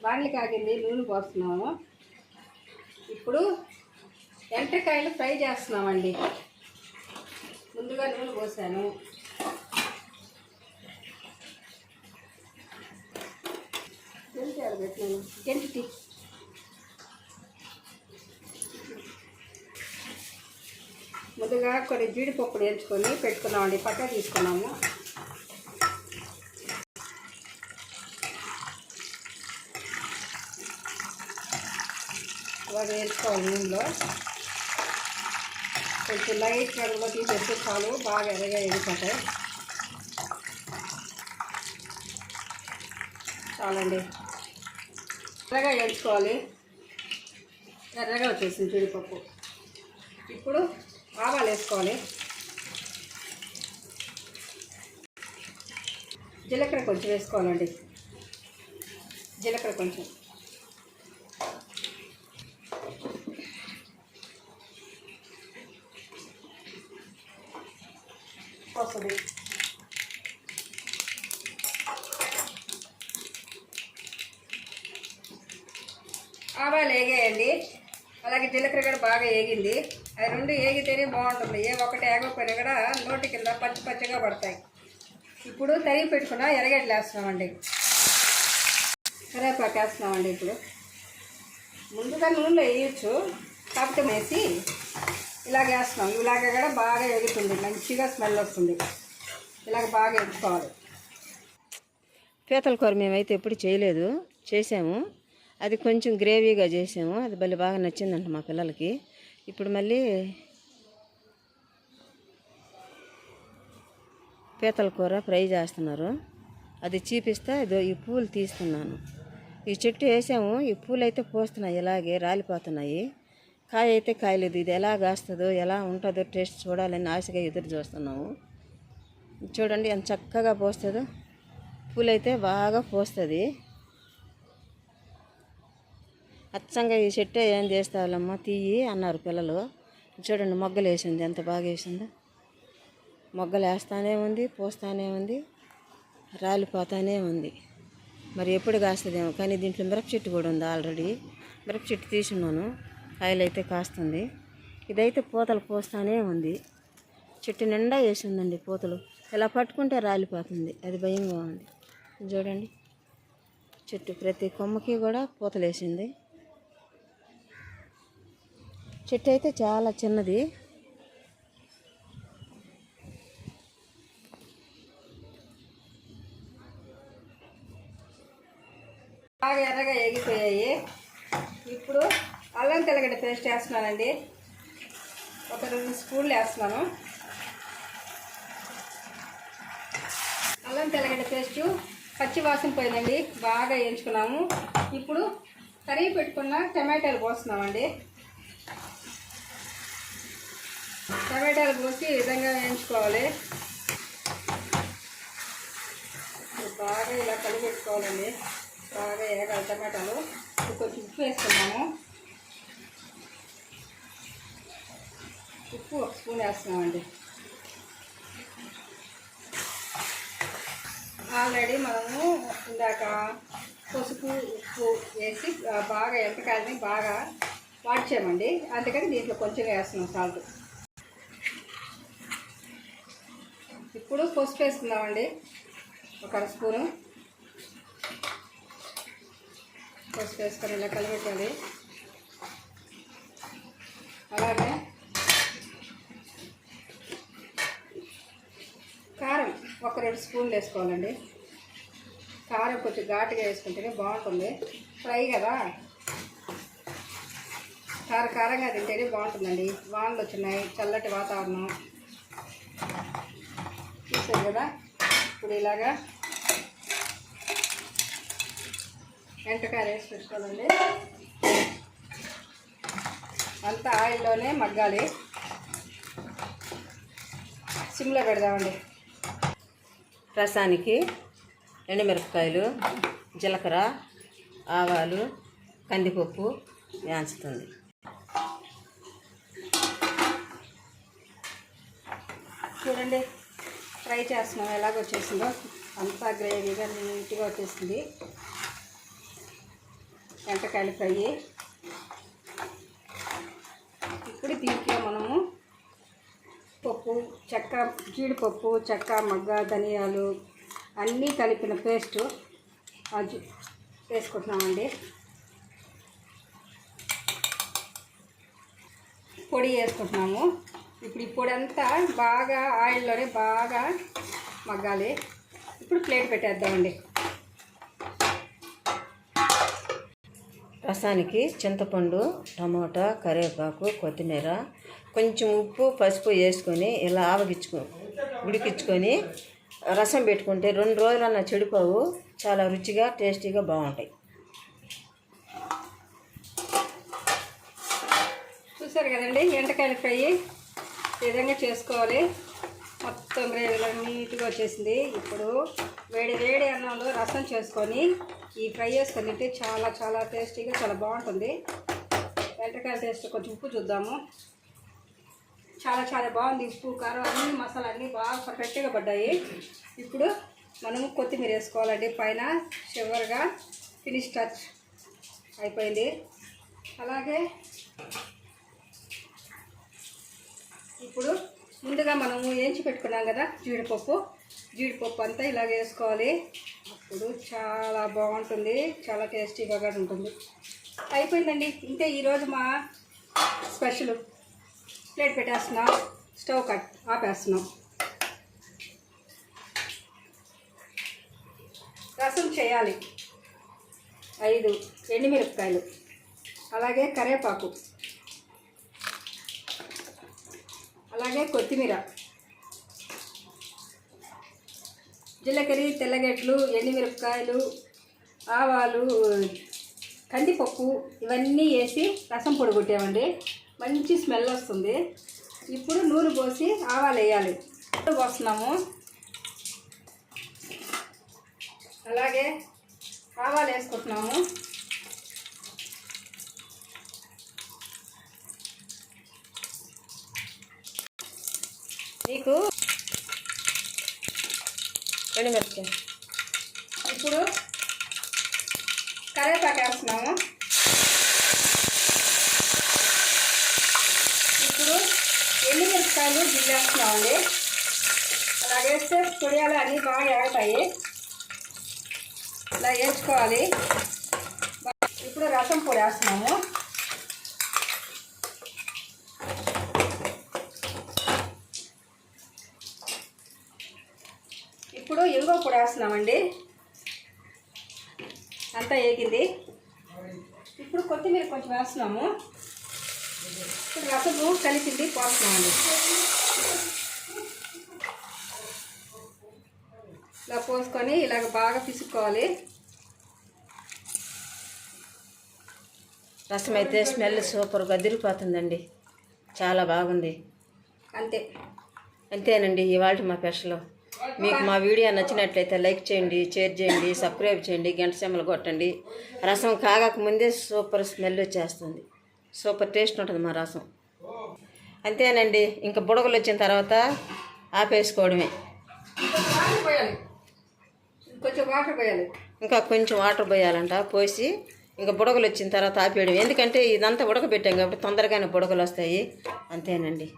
బాండ్లు కాగింది, నూనె పోస్తున్నాము. ఇప్పుడు ఎండ్రకాయలు ఫ్రై చేస్తున్నామండి. ముందుగా నూనె పోసాను. పెట్టినాను గెంటి ముందుగా కొన్ని జీడిపప్పులు వేయించుకొని పెట్టుకున్నామండి. పక్క తీసుకున్నాము. అలా వేయించుకోవాలి. నూనెలో కొంచెం లైట్ రంగులో తీసేస్తే చాలు, బాగా ఎర్రగా వేగిపోతాయి. చాలండి, ఎర్రగా వేయించుకోవాలి. ఎర్రగా వచ్చేసింది జీడిపప్పు. ఇప్పుడు ఆవాలు వేసుకోవాలి. జీలకర్ర కొంచెం వేసుకోవాలండి. జీలకర్ర కొంచెం, వస్తుంది. ఆవాలు వేగాయండి. అలాగే జీలకర్ర కూడా బాగా వేగింది. అది రెండు వేగితేనే బాగుంటుంది. ఏ ఒకటి వేగకపోయినా కూడా నోటి కింద పచ్చి పచ్చిగా పడతాయి. ఇప్పుడు తరిగి పెట్టుకున్న ఎర్రగడ్డలు వేస్తున్నామండి. కరివేపాకు వేస్తున్నామండి. ఇప్పుడు ముందుగా నూనెలో వేయచ్చు, కాకపోతే వేసి ఇలాగ వేస్తున్నాం. ఇలాగ కూడా బాగా ఎగుతుంది, మంచిగా స్మెల్ వస్తుంది. ఇలాగ బాగా ఎగుకోవాలి. పీతల కూర మేమైతే ఎప్పుడు చేయలేదు, చేసాము. అది కొంచెం గ్రేవీగా చేసాము. అది భలే బాగా నచ్చిందంట మా పిల్లలకి. ఇప్పుడు మళ్ళీ పీతల కూర ఫ్రై చేస్తున్నారు. అది చూపిస్తే ఇదో ఈ పూలు తీస్తున్నాను. ఈ చెట్టు వేసాము, ఈ పూలు అయితే పోస్తున్నాయి, ఇలాగే రాలిపోతున్నాయి. కాయ అయితే కాయలేదు. ఇది ఎలా కాస్తుందో, ఎలా ఉంటుందో టేస్ట్ చూడాలని ఆశగా ఎదురు చూస్తున్నాము. చూడండి ఎంత చక్కగా పోస్తుందో. పూలైతే బాగా పోస్తుంది. అచ్చంగా ఈ చెట్టు ఏం చేస్తావులమ్మా తీయి అన్నారు పిల్లలు. చూడండి మొగ్గలు వేసింది, ఎంత బాగా వేసిందో. మొగ్గలు వేస్తానే ఉంది, పోస్తానే ఉంది, రాలిపోతానే ఉంది. మరి ఎప్పుడు కాస్తుందేమో. కానీ దీంట్లో మిరప చెట్టు కూడా ఉంది ఆల్రెడీ. మిరప చెట్టు తీసున్నాను, కాయలు అయితే కాస్తుంది. ఇదైతే పూతలు పోస్తానే ఉంది. చెట్టు నిండా వేసిందండి పూతలు. ఇలా పట్టుకుంటే రాలిపోతుంది, అది భయంగా ఉంది. చూడండి చెట్టు ప్రతి కొమ్మకి కూడా పూతలు వేసింది. చెట్టు అయితే చాలా చిన్నది. బాగా ఎర్రగా ఎగిపోయాయి. ఇప్పుడు అల్లం తెల్లగడ్డ పేస్ట్ వేస్తున్నానండి. ఒక 2 స్పూన్లు వేస్తున్నాను. అల్లం తెల్లగడ్డ పేస్టు పచ్చి వాసన పోయిందండి, బాగా వేయించుకున్నాము. ఇప్పుడు తరిగి పెట్టుకున్న టమాటాలు పోస్తున్నామండి. టమాటాలు పోసి ఈ విధంగా వేయించుకోవాలి. బాగా ఇలా కలిపెట్టుకోవాలండి. బాగా వేగాలి టమాటాలు. కొంచెం ఉప్పు వేసుకున్నాము. ఉప్పు 1 స్పూన్ వేస్తున్నామండి. ఆల్రెడీ మనము ఇందాక పసుపు ఉప్పు వేసి బాగా ఎంటకాయలని బాగా వాడ్చామండి. అందుకని దీంట్లో కొంచెం వేస్తున్నాం సాల్ట్. ఇప్పుడు పసుపు వేసుకుందామండి. ఒక 1 స్పూను పసుపు వేసుకొని ఇలా కలిపెట్టాలి. అలాగే కారం ఒక 2 స్పూన్లు వేసుకోవాలండి. కారం కొంచెం ఘాటుగా వేసుకుంటేనే బాగుంటుంది. ఫ్రై కదా, కారంగా తింటేనే బాగుంటుందండి. వానలు వచ్చినాయి, చల్లటి వాతావరణం చూసారు కదా. ఇప్పుడు ఇలాగా ఎంటకాయలు వేసి పెట్టుకోవాలండి. అంతా ఆయిల్లోనే మగ్గాలి. సిమ్లో పెడదామండి. రసానికి ఎండుమిరపకాయలు, జీలకర్ర, ఆవాలు, కందిపప్పు వేయించుతుంది. చూడండి ఫ్రై చేస్తున్నాం ఎలాగ వచ్చేసిందో. అంతా గ్రేవీగా నీట్గా వచ్చేసింది. ఎంటకాయల ఫ్రై. ఇప్పుడు దీంట్లో మనము పప్పు, చెక్క, జీడిపప్పు, చెక్క, మగ్గ, ధనియాలు అన్నీ కలిపిన పేస్టు వేసుకుంటున్నామండి. పొడి వేసుకుంటున్నాము. ఇప్పుడు ఈ పొడి అంతా బాగా ఆయిల్లోనే బాగా మగ్గాలి. ఇప్పుడు ప్లేట్ పెట్టేద్దామండి. రసానికి చింతపండు, టమోటా, కరివేపాకు, కొత్తిమీర, కొంచెం ఉప్పు, పసుపు వేసుకొని ఇలా ఉడికించుకొని రసం పెట్టుకుంటే 2 రోజులన్నా చెడిపోవు. చాలా రుచిగా టేస్టీగా బాగుంటాయి. చూసారు కదండి, ఎంటకాయల ఫ్రై ఈ విధంగా చేసుకోవాలి. మొత్తం గ్రేవీలో నీట్గా వచ్చేసింది. ఇప్పుడు వేడి వేడి అన్నంలో రసం చేసుకొని ఈ ఫ్రై చేసుకొని తింటే చాలా చాలా టేస్టీగా చాలా బాగుంటుంది. ఎంటకాయల టేస్ట్ కొంచెం ఉప్పు చూద్దాము. చాలా చాలా బాగుంది. ఉప్పు, కారం అన్ని మసాలా అన్నీ బాగా పర్ఫెక్ట్గా పడ్డాయి. ఇప్పుడు మనము కొత్తిమీర వేసుకోవాలండి పైన. చివరిగా ఫినిష్ టచ్ అయిపోయింది. అలాగే ఇప్పుడు ముందుగా మనము వేయించి పెట్టుకున్నాం కదా జీడిపప్పు అంతా ఇలాగ వేసుకోవాలి. అప్పుడు చాలా బాగుంటుంది, చాలా టేస్టీగా కూడా ఉంటుంది. అయిపోయిందండి. ఇంతే ఈరోజు మా స్పెషల్. ప్లేట్ పెట్టేస్తున్నాం, స్టవ్ ఆపేస్తున్నాం. రసం చేయాలి. 5 ఎండుమిరపకాయలు, అలాగే కరివేపాకు, అలాగే కొత్తిమీర, జీలకర్ర, తెల్లగడ్డలు, ఎండుమిరపకాయలు, ఆవాలు, కందిపప్పు ఇవన్నీ వేసి రసం పొడి కొట్టామండి. మంచి స్మెల్ వస్తుంది. ఇప్పుడు నూనె పోసి ఆవాలు వేయాలి. పోస్తున్నాము. అలాగే ఆవాలు వేసుకుంటున్నాము. నీకు ఎండుమిరపకాయ. ఇప్పుడు కరివేపాకు వేస్తున్నాము. ఇప్పుడు ఎండుమిరపకాయలు జిల్లేస్తున్నామండి. అలా వేస్తే పొడియాలు అన్నీ బాగా ఏగుతాయి. ఇలా వేసుకోవాలి. ఇప్పుడు రసం పొడి వేస్తున్నాము. ఇప్పుడు ఇంగువ పొడి వేస్తున్నామండి. అంతా వేగింది. ఇప్పుడు కొత్తిమీర కొంచెం వేస్తున్నాము. ఇప్పుడు రసము కలిపింది పోస్తున్నామండి. ఇలా పోసుకొని ఇలాగ బాగా పిసుక్కోవాలి. రసం అయితే స్మెల్ సూపర్గా అదిరిపోతుందండి. చాలా బాగుంది. అంతేనండి ఇవాళ మా స్పెషల్. మీకు మా వీడియో నచ్చినట్లయితే లైక్ చేయండి, షేర్ చేయండి, సబ్స్క్రైబ్ చేయండి, గంట సింబల్ కొట్టండి. రసం కాగకముందే సూపర్ స్మెల్ వచ్చేస్తుంది. సూపర్ టేస్ట్ ఉంటుంది మా రసం. అంతేనండి. ఇంకా బుడగలు వచ్చిన తర్వాత ఆపేసుకోవడమే. ఇంకా కొంచెం వాటర్ పోయాలంట. పోసి ఇంకా బుడగలు వచ్చిన తర్వాత ఆపేయడం. ఎందుకంటే ఇదంతా ఉడకబెట్టాం కాబట్టి తొందరగానే బుడగలు వస్తాయి. అంతేనండి.